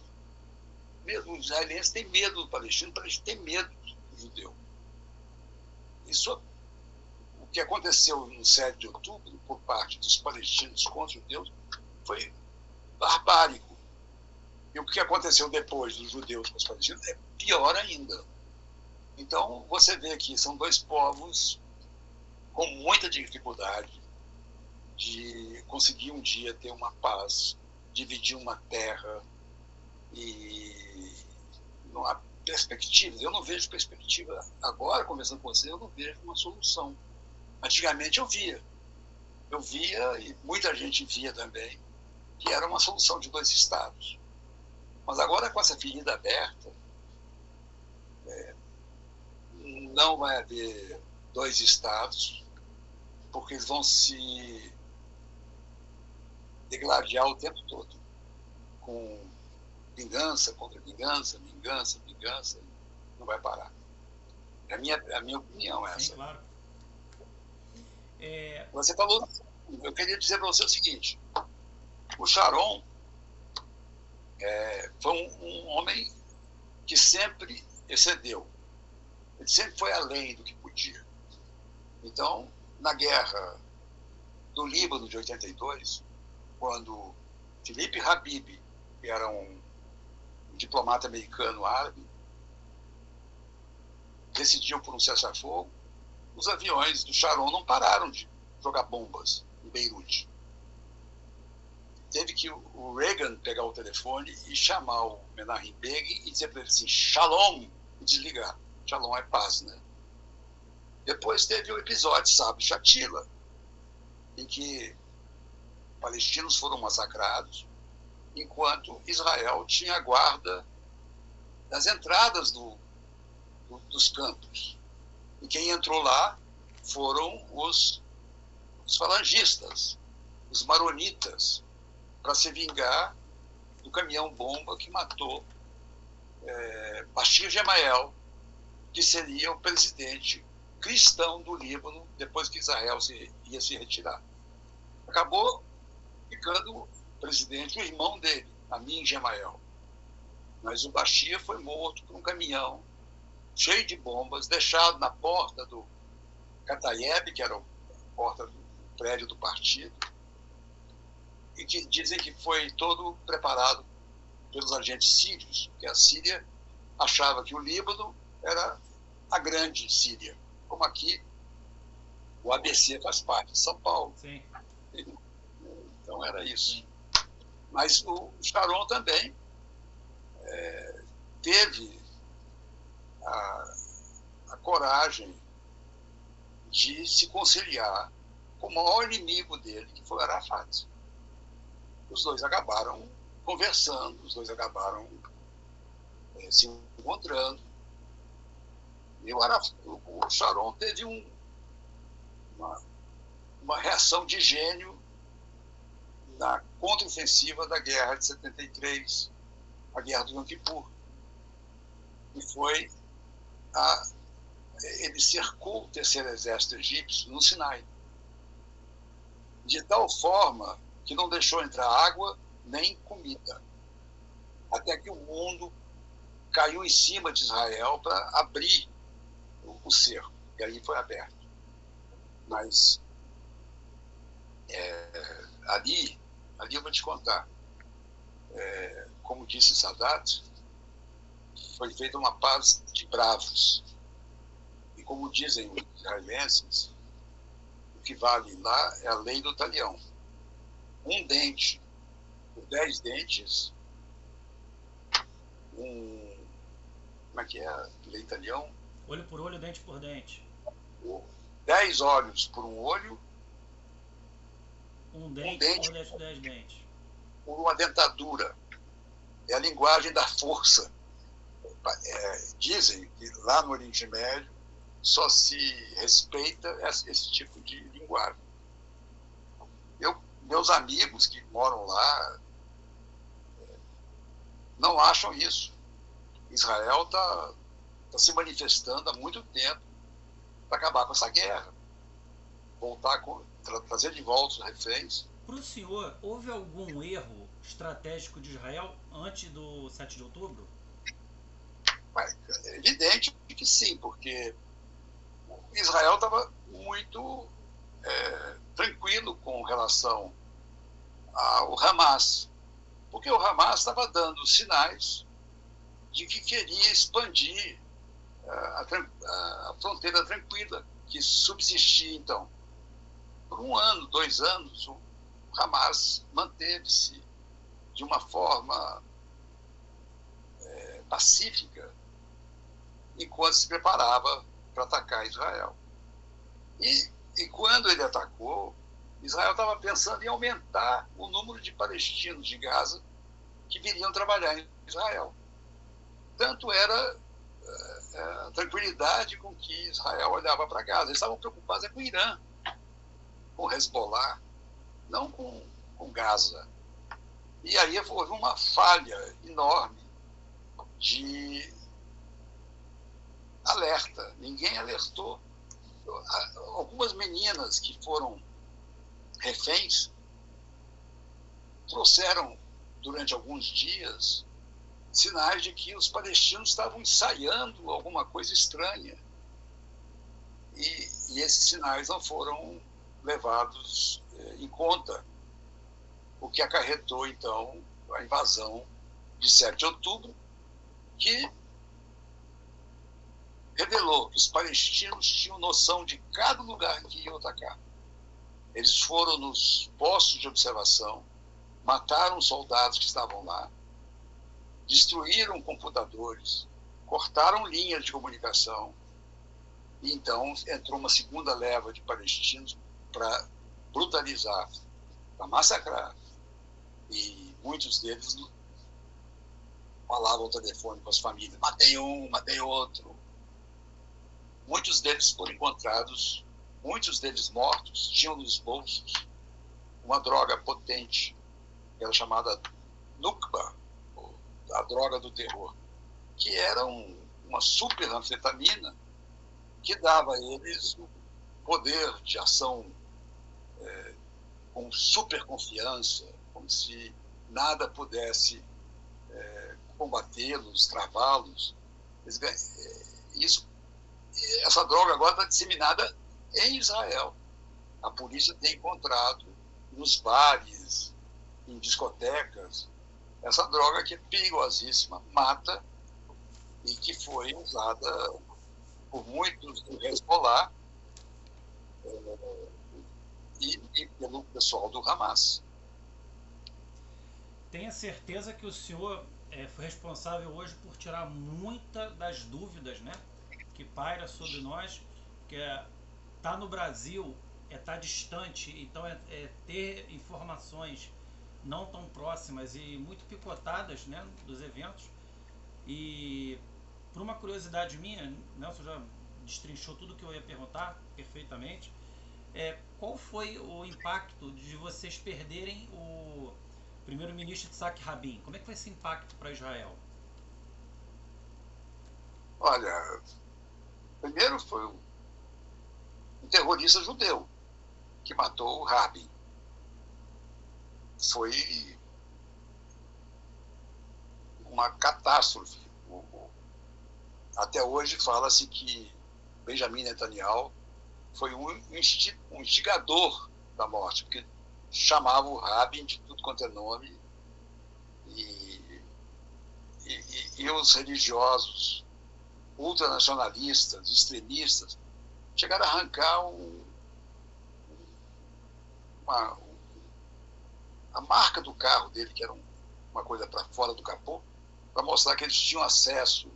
Os israelenses têm medo do palestino, o palestino tem medo do judeu. Isso, o que aconteceu no 7 de outubro, por parte dos palestinos contra os judeus, foi barbárico. E o que aconteceu depois dos judeus com os palestinos é pior ainda. Então, você vê que são dois povos com muita dificuldade de conseguir um dia ter uma paz, dividir uma terra, e não há perspectivas. Eu não vejo perspectiva. Agora, conversando com você, eu não vejo uma solução. Antigamente eu via, e muita gente via também, que era uma solução de 2 estados. Mas agora, com essa ferida aberta, não vai haver 2 estados, porque eles vão se degladiar o tempo todo, com vingança contra vingança, vingança, vingança, não vai parar. A minha opinião é essa. Sim, claro. Você falou, eu queria dizer para você o seguinte, o Sharon foi um homem que sempre excedeu, ele sempre foi além do que podia. Então, na guerra do Líbano de 82, quando Felipe Habib, que era um diplomata americano árabe, decidiu por um cessar-fogo, os aviões do Sharon não pararam de jogar bombas em Beirute. Teve que o Reagan pegar o telefone e chamar o Menachem Begin e dizer para ele assim, Shalom, e desligar. Shalom é paz, né? Depois teve o episódio Sabra e Shatila, em que palestinos foram massacrados, enquanto Israel tinha a guarda das entradas do dos campos. E quem entrou lá foram os falangistas, os maronitas, para se vingar do caminhão-bomba que matou Bashir Gemayel, que seria o presidente cristão do Líbano depois que Israel ia se retirar. Acabou ficando presidente o irmão dele, Amin Gemayel. Mas o Bashir foi morto por um caminhão cheio de bombas, deixado na porta do Katayeb, que era a porta do prédio do partido, e que dizem que foi todo preparado pelos agentes sírios, porque a Síria achava que o Líbano era a grande Síria, como aqui o ABC faz parte de São Paulo. Sim. Então era isso. Mas o Sharon também teve a coragem de se conciliar com o maior inimigo dele, que foi Arafat. Os dois acabaram conversando, os dois acabaram se encontrando. E o Sharon teve uma reação de gênio na contraofensiva da Guerra de 73, a Guerra do Yom Kippur. E foi ele cercou o terceiro exército egípcio no Sinai, de tal forma que não deixou entrar água nem comida, até que o mundo caiu em cima de Israel para abrir o cerco, e aí foi aberto. Mas ali eu vou te contar, como disse Sadat, foi feita uma paz de bravos. E como dizem os israelenses, o que vale lá é a lei do talião. Um dente por 10 dentes, como é que é a lei do talião? Olho por olho, dente por dente. 10 olhos por um olho, um dente por 10 dentes. Por uma dentadura. É a linguagem da força. Dizem que lá no Oriente Médio só se respeita esse tipo de linguagem. Meus amigos que moram lá não acham isso. Israel está se manifestando há muito tempo para acabar com essa guerra, trazer de volta os reféns. Para o senhor, houve algum erro estratégico de Israel antes do 7 de outubro? É evidente que sim, porque Israel estava muito tranquilo com relação ao Hamas, porque o Hamas estava dando sinais de que queria expandir a fronteira tranquila que subsistia então. Por 1 ano, 2 anos, o Hamas manteve-se de uma forma pacífica enquanto se preparava para atacar Israel. E quando ele atacou, Israel estava pensando em aumentar o número de palestinos de Gaza que viriam trabalhar em Israel. Tanto era a tranquilidade com que Israel olhava para Gaza. Eles estavam preocupados com o Irã, com o Hezbollah, não com Gaza. E aí houve uma falha enorme de alerta. Ninguém alertou. Algumas meninas que foram reféns trouxeram, durante alguns dias, sinais de que os palestinos estavam ensaiando alguma coisa estranha. E esses sinais não foram levados em conta, o que acarretou, então, a invasão de 7 de outubro, que revelou que os palestinos tinham noção de cada lugar que iam atacar. Eles foram nos postos de observação, mataram os soldados que estavam lá, destruíram computadores, cortaram linhas de comunicação, e então entrou uma segunda leva de palestinos para brutalizar, para massacrar. E muitos deles falavam ao telefone com as famílias: matei um, matei outro. Muitos deles foram encontrados, muitos deles mortos, tinham nos bolsos uma droga potente, que era chamada Nukba, a droga do terror, que era uma superanfetamina que dava a eles o poder de ação com super confiança, como se nada pudesse combatê-los, travá-los. Essa droga agora está disseminada em Israel. A polícia tem encontrado nos bares, em discotecas, essa droga que é perigosíssima, mata, e que foi usada por muitos do Hezbollah e pelo pessoal do Hamas. Tenha certeza que o senhor foi responsável hoje por tirar muitas das dúvidas, né, que paira sobre nós, que tá no Brasil, tá distante, então ter informações não tão próximas e muito picotadas, né, dos eventos. E por uma curiosidade minha, Nelson já destrinchou tudo que eu ia perguntar perfeitamente. Qual foi o impacto de vocês perderem o primeiro-ministro Yitzhak Rabin? Como é que foi esse impacto para Israel? Olha, primeiro foi um terrorista judeu que matou o Rabin. Foi uma catástrofe. Até hoje fala-se que Benjamin Netanyahu foi um instigador da morte, porque chamava o Rabin de tudo quanto é nome, e os religiosos ultranacionalistas, extremistas, chegaram a arrancar a marca do carro dele, que era uma coisa para fora do capô, para mostrar que eles tinham acesso,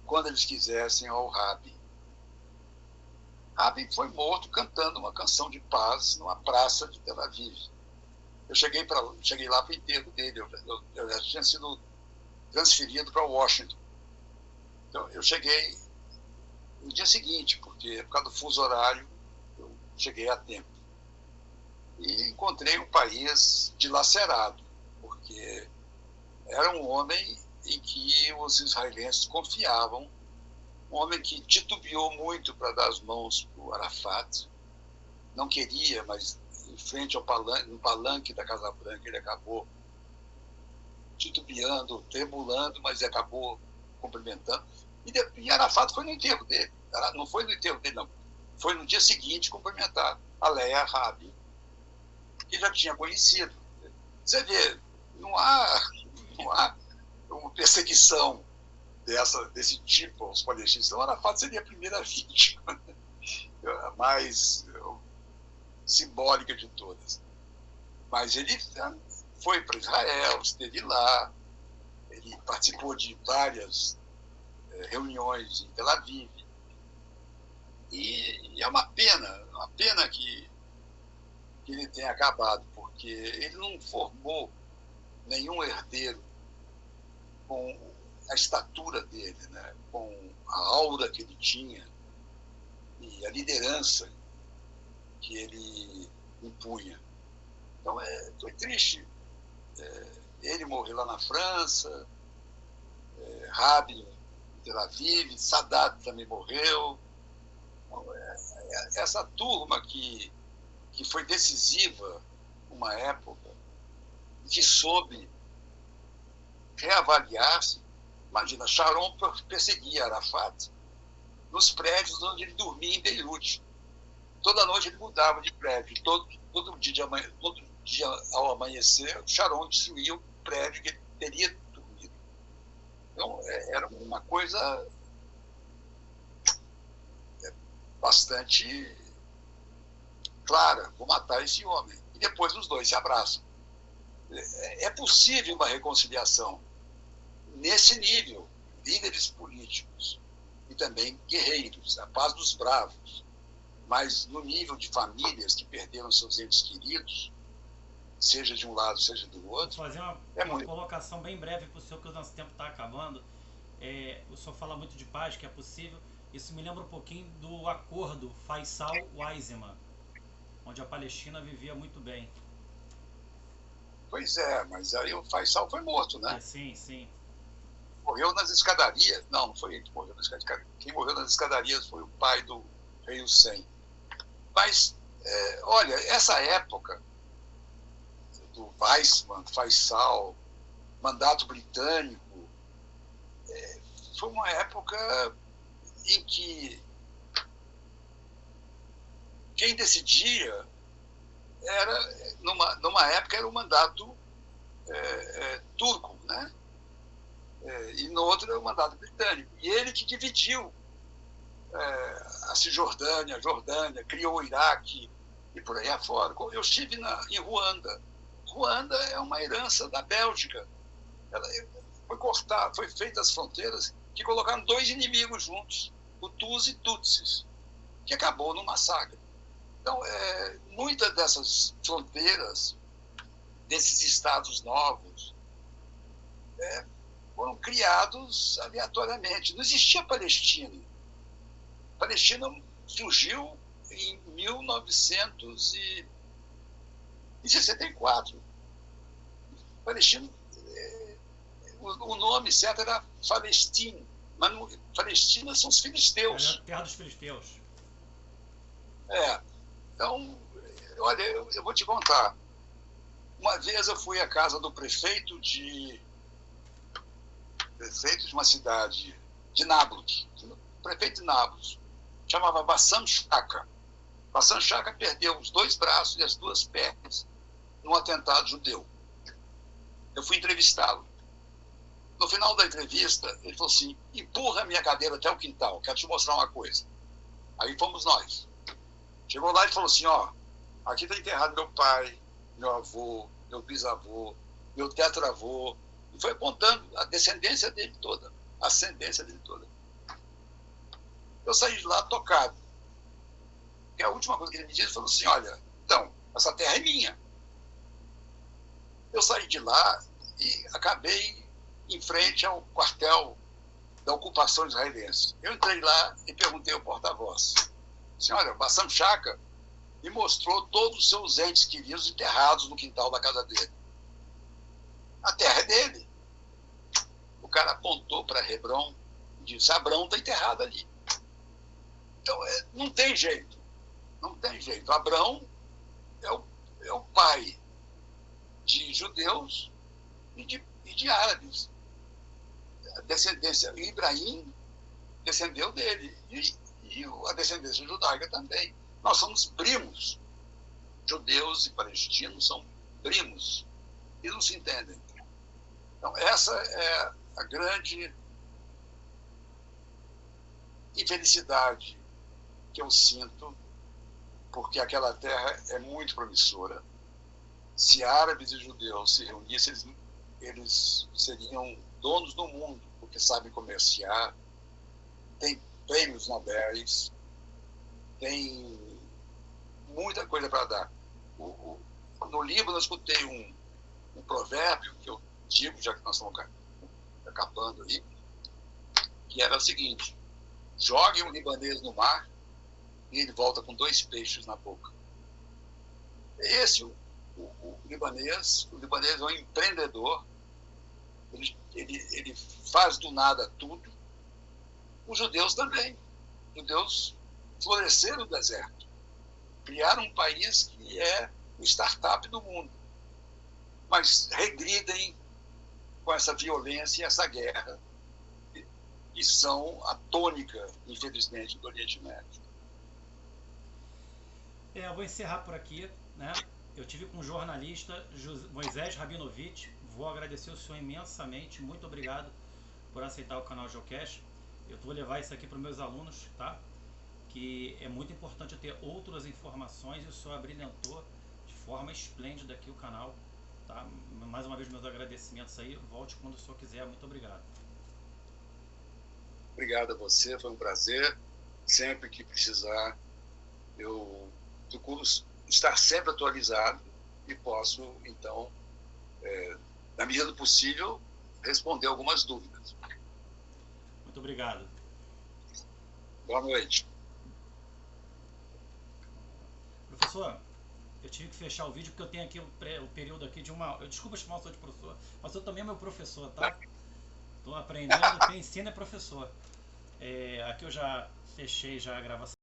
quando eles quisessem, ao Rabin. Rabin foi morto cantando uma canção de paz numa praça de Tel Aviv. Eu cheguei lá para o enterro dele, eu já tinha sido transferido para Washington. Então, eu cheguei no dia seguinte, porque por causa do fuso horário, eu cheguei a tempo. E encontrei um país dilacerado, porque era um homem em que os israelenses confiavam, um homem que titubeou muito para dar as mãos para o Arafat, não queria, mas em frente ao no palanque da Casa Branca ele acabou titubeando, tremulando, mas acabou cumprimentando. E Arafat foi no enterro dele, não foi no enterro dele, não, foi no dia seguinte cumprimentar a Leia Rabin, que já tinha conhecido. Você vê, não há uma perseguição desse tipo aos palestinos. Então, Arafat seria a primeira vítima, a mais simbólica de todas. Mas ele foi para Israel, esteve lá, ele participou de várias reuniões em Tel Aviv. E é uma pena que ele tenha acabado, porque ele não formou nenhum herdeiro com a estatura dele, né? Com a aura que ele tinha e a liderança que ele impunha. Então, foi triste. Ele morreu lá na França, Rabin em Tel Aviv, Sadat também morreu. Então, essa turma que foi decisiva numa época, que soube reavaliar-se. Imagina, Sharon perseguia Arafat nos prédios onde ele dormia em Beirute. Toda noite ele mudava de prédio. Todo dia ao amanhecer, Sharon destruía o prédio que ele teria dormido. Então, era uma coisa bastante clara: vou matar esse homem. E depois os dois se abraçam. É possível uma reconciliação nesse nível, líderes políticos e também guerreiros, a paz dos bravos, mas no nível de famílias que perderam seus entes queridos, seja de um lado, seja do outro. Vou fazer uma colocação bem breve para o senhor, que o nosso tempo está acabando. O senhor fala muito de paz, que é possível, Isso me lembra um pouquinho do acordo Faisal-Weizmann, onde a Palestina vivia muito bem. Pois é, mas aí o Faisal foi morto, né? Sim, sim. Morreu nas escadarias. Não, não foi ele que morreu nas escadarias. Quem morreu nas escadarias foi o pai do rei Hussein. Mas, olha, essa época do Weizmann, Faisal, mandato britânico, foi uma época em que quem decidia era, numa época, era o mandato turco, né? E no outro era o mandato britânico. E ele que dividiu a Cisjordânia, a Jordânia, criou o Iraque e por aí afora. Eu estive em Ruanda. Ruanda é uma herança da Bélgica. Ela foi feitas as fronteiras que colocaram dois inimigos juntos, Hutus e Tutsis, que acabou no massacre. Então, muitas dessas fronteiras, desses estados novos, foram criados aleatoriamente. Não existia Palestina. A Palestina surgiu em 1964. Palestina, o nome certo era Palestina, mas Palestina são os filisteus. É a terra dos filisteus. Então, olha, eu vou te contar. Uma vez eu fui à casa do prefeito de uma cidade de Nablus, prefeito de Nablus, chamava Bassam Shaka. Bassam Shaka perdeu os 2 braços e as 2 pernas num atentado judeu. Eu fui entrevistá-lo. No final da entrevista, ele falou assim: empurra a minha cadeira até o quintal, quero te mostrar uma coisa. Aí fomos nós. Chegou lá e falou assim: ó, aqui está enterrado meu pai, meu avô, meu bisavô, meu tetravô. E foi apontando a descendência dele toda, a ascendência dele toda. Eu saí de lá tocado. E a última coisa que ele me disse, falou assim: olha, então, essa terra é minha. Eu saí de lá e acabei em frente ao quartel da ocupação israelense. Eu entrei lá e perguntei ao porta-voz: senhora, Bassam Shaka me mostrou todos os seus entes queridos enterrados no quintal da casa dele. A terra é dele. O cara apontou para Hebron e disse: Abrão está enterrado ali. Então, não tem jeito. Não tem jeito. Abrão é o pai de judeus e de árabes. A descendência, Ibrahim descendeu dele. E a descendência judaica também. Nós somos primos. Judeus e palestinos são primos. E não se entendem. Então, essa é a grande infelicidade que eu sinto, porque aquela terra é muito promissora. Se árabes e judeus se reunissem, eles seriam donos do mundo, porque sabem comerciar, tem prêmios Nobéis, tem muita coisa para dar. No Líbano eu escutei um provérbio que eu digo, já que nós estamos acabando aí, que era o seguinte: jogue um libanês no mar e ele volta com 2 peixes na boca. Esse o libanês é um empreendedor, ele faz do nada tudo. Os judeus também. Os judeus floresceram no deserto, criaram um país que é o startup do mundo, mas regridem com essa violência e essa guerra, que são a tônica, infelizmente, do Oriente Médio. Eu vou encerrar por aqui, né? Eu tive com o jornalista Moisés Rabinovich. Vou agradecer o senhor imensamente. Muito obrigado por aceitar o canal Geocast. Eu vou levar isso aqui para os meus alunos, tá? Que é muito importante eu ter outras informações, e o senhor abrilhantou de forma esplêndida aqui o canal, tá? Mais uma vez, meus agradecimentos aí. Volte quando o senhor quiser. Muito obrigado. Obrigado a você, foi um prazer. Sempre que precisar, eu procuro estar sempre atualizado e posso, então, na medida do possível, responder algumas dúvidas. Muito obrigado. Boa noite. Professor, eu tive que fechar o vídeo porque eu tenho aqui o período aqui de uma... Desculpa chamar o senhor de professor, mas eu também é meu professor, tá? Estou aprendendo, quem ensina é professor. Aqui eu já fechei já a gravação.